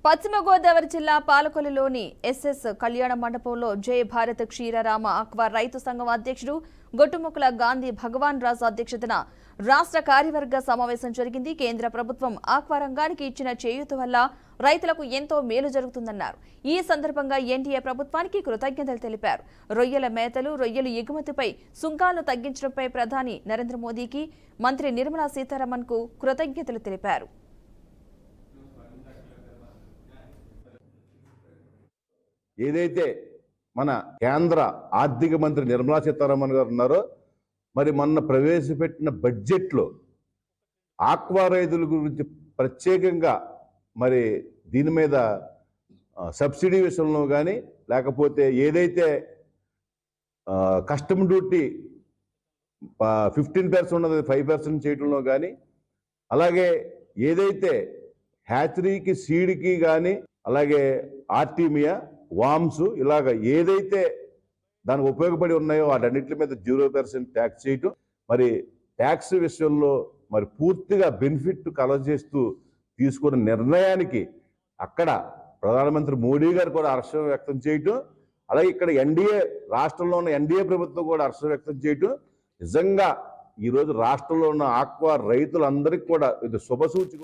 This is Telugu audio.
పశ్చిమ గోదావరి జిల్లా పాలకొల్లులోని ఎస్ఎస్ కళ్యాణ మండపంలో జై భారత్ క్షీరరామ ఆక్వా రైతు సంఘం అధ్యక్షుడు గొట్టుముక్కల గాంధీ భగవాన్ రాజు అధ్యక్షతన రాష్ట్ర కార్యవర్గ సమావేశం జరిగింది. కేంద్ర ప్రభుత్వం ఆక్వా రంగానికి ఇచ్చిన చేయూత వల్ల రైతులకు ఎంతో మేలు జరుగుతుందన్నారు. ఈ సందర్భంగా ఎన్డీఏ ప్రభుత్వానికి కృతజ్ఞతలు తెలిపారు. రొయ్యల మేతలు, రొయ్యలు ఎగుమతిపై సుంకాలను తగ్గించడంపై ప్రధాని నరేంద్ర మోదీకి, మంత్రి నిర్మలా సీతారామన్ కు కృతజ్ఞతలు తెలిపారు. ఏదైతే మన కేంద్ర ఆర్థిక మంత్రి నిర్మలా సీతారామన్ గారు ఉన్నారో, మరి మొన్న ప్రవేశపెట్టిన బడ్జెట్లో ఆక్వా రైతుల గురించి ప్రత్యేకంగా మరి దీని మీద సబ్సిడీ విషయంలో కానీ, లేకపోతే ఏదైతే కస్టమ్ డ్యూటీ 15% ఉన్నది 5% చేయడంలో కానీ, అలాగే ఏదైతే హ్యాచరీకి సీడ్కి కానీ, అలాగే ఆర్టీమియా వామ్స్ ఇలాగ ఏదైతే దానికి ఉపయోగపడి ఉన్నాయో వాటన్నిటి మీద 0% ట్యాక్స్ చేయటం, మరి ట్యాక్స్ విషయంలో మరి పూర్తిగా బెనిఫిట్ కలగజేస్తూ తీసుకున్న నిర్ణయానికి అక్కడ ప్రధానమంత్రి మోడీ గారు కూడా హర్షం వ్యక్తం చేయటం, అలాగే ఇక్కడ రాష్ట్రంలో ఉన్న ఎన్డీఏ ప్రభుత్వం కూడా హర్షం వ్యక్తం చేయటం నిజంగా ఈరోజు రాష్ట్రంలో ఉన్న ఆక్వా రైతులందరికీ కూడా ఇది శుభసూచక.